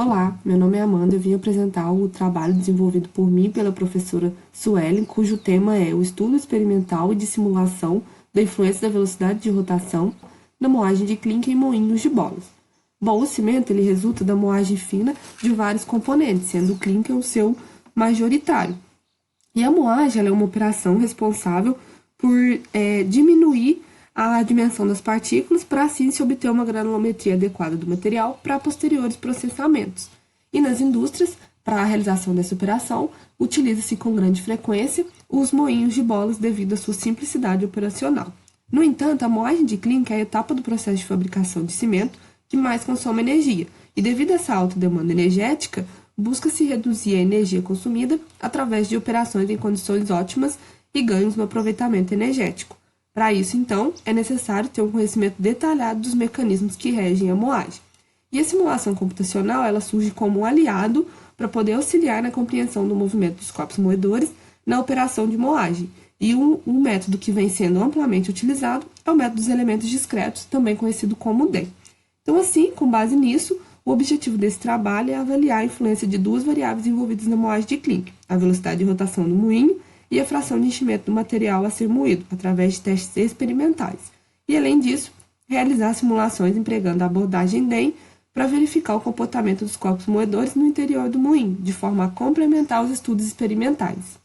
Olá, meu nome é Amanda e eu vim apresentar o trabalho desenvolvido por mim e pela professora Suelen, cujo tema é o estudo experimental e de simulação da influência da velocidade de rotação na moagem de clinker em moinhos de bolas. Bom, o cimento ele resulta da moagem fina de vários componentes, sendo o clinker o seu majoritário. E a moagem ela é uma operação responsável por diminuir a dimensão das partículas para assim se obter uma granulometria adequada do material para posteriores processamentos. E nas indústrias, para a realização dessa operação, utiliza-se com grande frequência os moinhos de bolas devido à sua simplicidade operacional. No entanto, a moagem de clinker é a etapa do processo de fabricação de cimento que mais consome energia, e devido a essa alta demanda energética, busca-se reduzir a energia consumida através de operações em condições ótimas e ganhos no aproveitamento energético. Para isso, então, é necessário ter um conhecimento detalhado dos mecanismos que regem a moagem. E a simulação computacional ela surge como um aliado para poder auxiliar na compreensão do movimento dos corpos moedores na operação de moagem. E um método que vem sendo amplamente utilizado é o método dos elementos discretos, também conhecido como DEM. Então, assim, com base nisso, o objetivo desse trabalho é avaliar a influência de duas variáveis envolvidas na moagem de clinker, a velocidade de rotação do moinho e a fração de enchimento do material a ser moído, através de testes experimentais. E, além disso, realizar simulações empregando a abordagem DEM para verificar o comportamento dos corpos moedores no interior do moinho, de forma a complementar os estudos experimentais.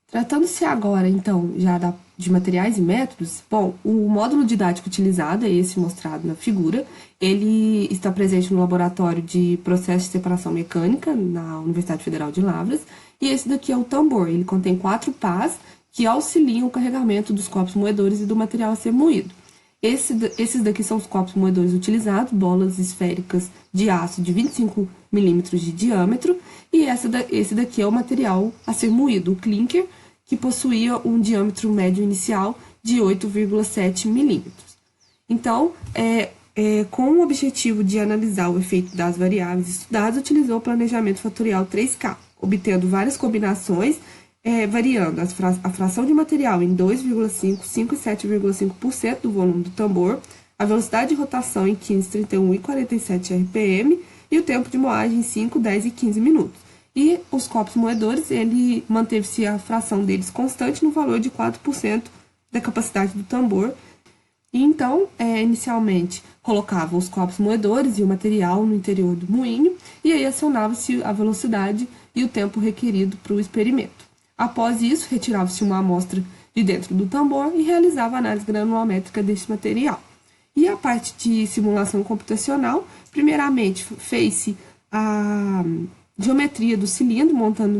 Tratando-se agora, então, já de materiais e métodos, bom, o módulo didático utilizado é esse mostrado na figura. Ele está presente no laboratório de processo de separação mecânica na Universidade Federal de Lavras. E esse daqui é o tambor. Ele contém 4 pás que auxiliam o carregamento dos corpos moedores e do material a ser moído. Esses daqui são os corpos moedores utilizados, bolas esféricas de aço de 25 milímetros de diâmetro. E esse daqui é o material a ser moído, o clinker, que possuía um diâmetro médio inicial de 8,7 milímetros. Então, com o objetivo de analisar o efeito das variáveis estudadas, utilizou o planejamento fatorial 3K, obtendo várias combinações, variando a fração de material em 2,5, 5 e 7,5% do volume do tambor, a velocidade de rotação em 15, 31 e 47 RPM e o tempo de moagem em 5, 10 e 15 minutos. E os corpos moedores, ele manteve-se a fração deles constante no valor de 4% da capacidade do tambor. E então, inicialmente, colocava os corpos moedores e o material no interior do moinho, e aí acionava-se a velocidade e o tempo requerido para o experimento. Após isso, retirava-se uma amostra de dentro do tambor e realizava a análise granulométrica desse material. E a parte de simulação computacional, primeiramente, fez-se a geometria do cilindro, montando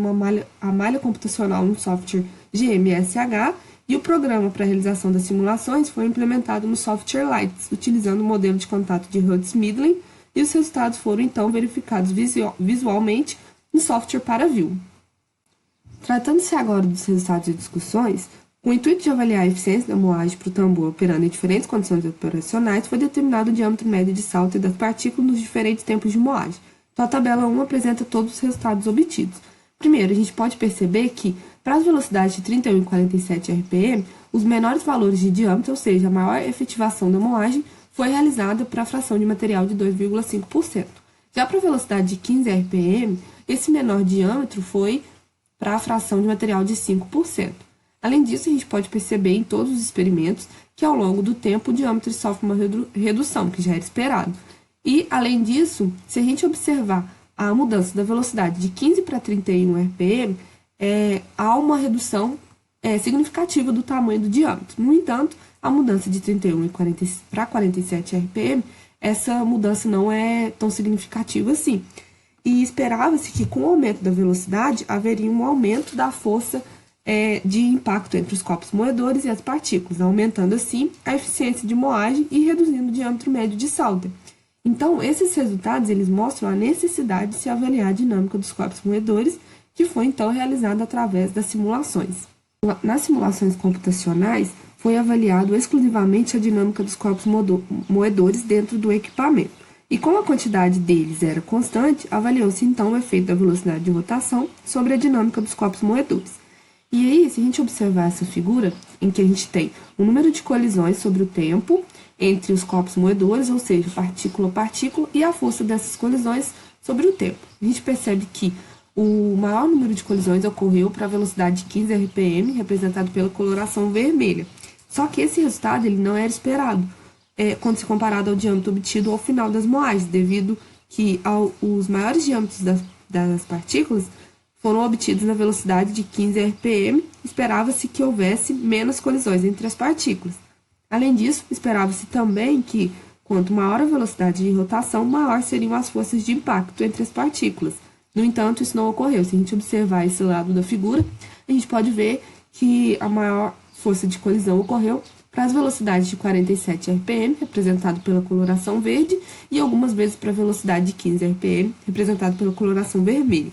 a malha computacional no software GMSH, e o programa para a realização das simulações foi implementado no software Lights, utilizando o modelo de contato de Hertz-Midlin, e os resultados foram então verificados visualmente no software ParaView. Tratando-se agora dos resultados e discussões, com o intuito de avaliar a eficiência da moagem para o tambor operando em diferentes condições operacionais, foi determinado o diâmetro médio de salto das partículas nos diferentes tempos de moagem. Então, a tabela 1 apresenta todos os resultados obtidos. Primeiro, a gente pode perceber que, para as velocidades de 31 e 47 RPM, os menores valores de diâmetro, ou seja, a maior efetivação da moagem, foi realizada para a fração de material de 2,5%. Já para a velocidade de 15 RPM, esse menor diâmetro foi para a fração de material de 5%. Além disso, a gente pode perceber em todos os experimentos que, ao longo do tempo, o diâmetro sofre uma redução, que já era esperado. E, além disso, se a gente observar a mudança da velocidade de 15 para 31 RPM, há uma redução significativa do tamanho do diâmetro. No entanto, a mudança de 31 para 47 RPM, essa mudança não é tão significativa assim. E esperava-se que, com o aumento da velocidade, haveria um aumento da força de impacto entre os corpos moedores e as partículas, aumentando assim a eficiência de moagem e reduzindo o diâmetro médio de salto. Então, esses resultados eles mostram a necessidade de se avaliar a dinâmica dos corpos moedores, que foi então realizada através das simulações. Nas simulações computacionais, foi avaliado exclusivamente a dinâmica dos corpos moedores dentro do equipamento. E como a quantidade deles era constante, avaliou-se então o efeito da velocidade de rotação sobre a dinâmica dos corpos moedores. E aí, se a gente observar essa figura, em que a gente tem o número de colisões sobre o tempo entre os corpos moedores, ou seja, partícula a partícula, e a força dessas colisões Sobre o tempo, a gente percebe que o maior número de colisões ocorreu para a velocidade de 15 RPM, representado pela coloração vermelha. Só que esse resultado ele não era esperado quando se comparado ao diâmetro obtido ao final das moagens, devido que os maiores diâmetros das partículas foram obtidos na velocidade de 15 RPM, esperava-se que houvesse menos colisões entre as partículas. Além disso, esperava-se também que, quanto maior a velocidade de rotação, maior seriam as forças de impacto entre as partículas. No entanto, isso não ocorreu. Se a gente observar esse lado da figura, a gente pode ver que a maior força de colisão ocorreu para as velocidades de 47 RPM, representado pela coloração verde, e algumas vezes para a velocidade de 15 RPM, representado pela coloração vermelha.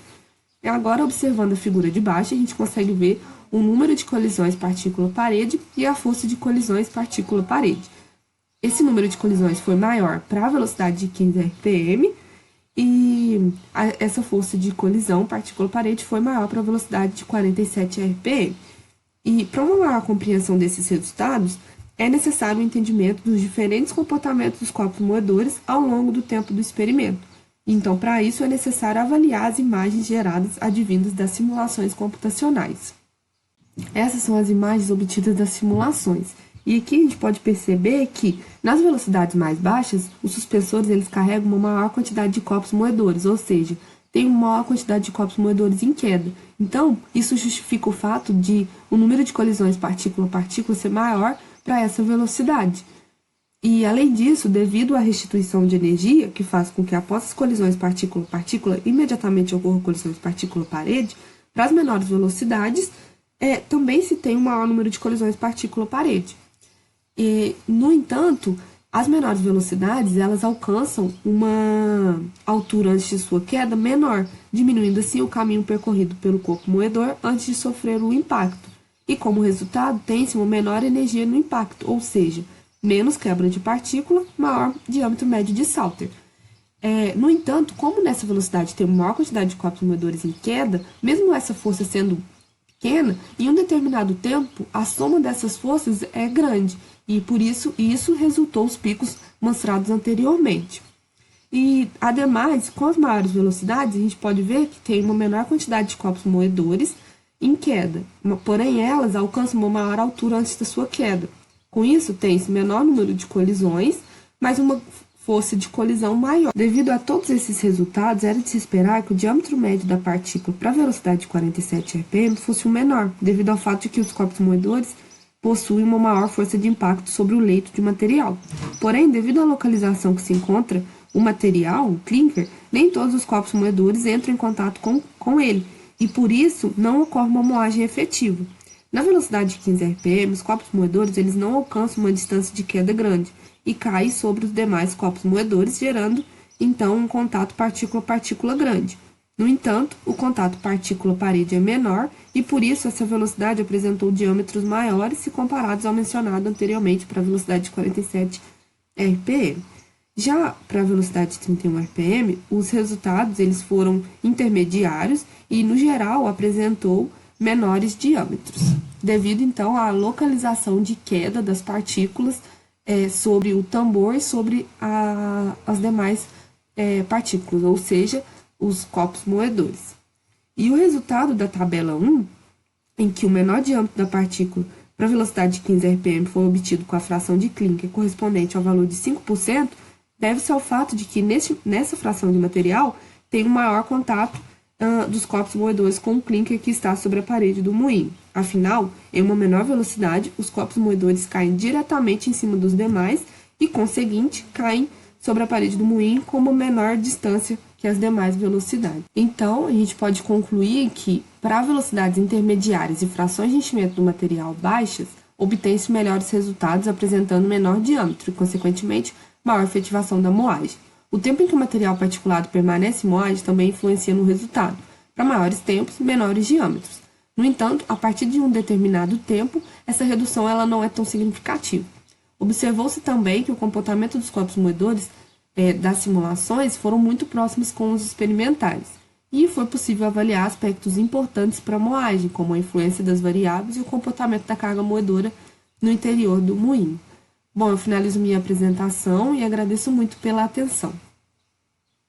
E agora, observando a figura de baixo, a gente consegue ver o número de colisões partícula-parede e a força de colisões partícula-parede. Esse número de colisões foi maior para a velocidade de 15 RPM e essa força de colisão partícula-parede foi maior para a velocidade de 47 RPM. E para uma maior compreensão desses resultados, é necessário o entendimento dos diferentes comportamentos dos corpos moedores ao longo do tempo do experimento. Então, para isso, é necessário avaliar as imagens geradas advindas das simulações computacionais. Essas são as imagens obtidas das simulações. E aqui a gente pode perceber que, nas velocidades mais baixas, os suspensores eles carregam uma maior quantidade de corpos moedores, ou seja, tem uma maior quantidade de corpos moedores em queda. Então, isso justifica o fato de o número de colisões partícula-partícula ser maior para essa velocidade. E, além disso, devido à restituição de energia, que faz com que após as colisões partícula-partícula imediatamente ocorram colisões partícula-parede, para as menores velocidades, também se tem um maior número de colisões partícula-parede. No entanto, as menores velocidades elas alcançam uma altura antes de sua queda menor, diminuindo assim o caminho percorrido pelo corpo moedor antes de sofrer o impacto. E como resultado, tem-se uma menor energia no impacto, ou seja, menos quebra de partícula, maior diâmetro médio de Salter. No entanto, como nessa velocidade tem uma maior quantidade de corpos moedores em queda, mesmo essa força sendo pequena, em um determinado tempo, a soma dessas forças é grande, e por isso resultou os picos mostrados anteriormente. E, ademais, com as maiores velocidades, a gente pode ver que tem uma menor quantidade de corpos moedores em queda, porém elas alcançam uma maior altura antes da sua queda. Com isso, tem-se menor número de colisões, mas uma força de colisão maior. Devido a todos esses resultados, era de se esperar que o diâmetro médio da partícula para a velocidade de 47 RPM fosse o menor, devido ao fato de que os corpos moedores possuem uma maior força de impacto sobre o leito de material. Porém, devido à localização que se encontra o material, o clinker, nem todos os corpos moedores entram em contato com ele, e por isso não ocorre uma moagem efetiva. Na velocidade de 15 RPM, os corpos moedores eles não alcançam uma distância de queda grande e caem sobre os demais corpos moedores, gerando, então, um contato partícula-partícula grande. No entanto, o contato partícula-parede é menor e, por isso, essa velocidade apresentou diâmetros maiores se comparados ao mencionado anteriormente para a velocidade de 47 RPM. Já para a velocidade de 31 RPM, os resultados eles foram intermediários e, no geral, apresentou menores diâmetros, devido então à localização de queda das partículas sobre o tambor e sobre as demais partículas, ou seja, os corpos moedores. E o resultado da tabela 1, em que o menor diâmetro da partícula para a velocidade de 15 RPM foi obtido com a fração de Klinker correspondente ao valor de 5%, deve-se ao fato de que nessa fração de material tem um maior contato dos corpos moedores com o clinker que está sobre a parede do moinho. Afinal, em uma menor velocidade, os corpos moedores caem diretamente em cima dos demais e, conseguinte, caem sobre a parede do moinho com uma menor distância que as demais velocidades. Então, a gente pode concluir que, para velocidades intermediárias e frações de enchimento do material baixas, obtém-se melhores resultados apresentando menor diâmetro e, consequentemente, maior efetivação da moagem. O tempo em que o material particulado permanece em moagem também influencia no resultado. Para maiores tempos, menores diâmetros. No entanto, a partir de um determinado tempo, essa redução ela não é tão significativa. Observou-se também que o comportamento dos corpos moedores das simulações foram muito próximos com os experimentais, e foi possível avaliar aspectos importantes para a moagem, como a influência das variáveis e o comportamento da carga moedora no interior do moinho. Bom, eu finalizo minha apresentação e agradeço muito pela atenção.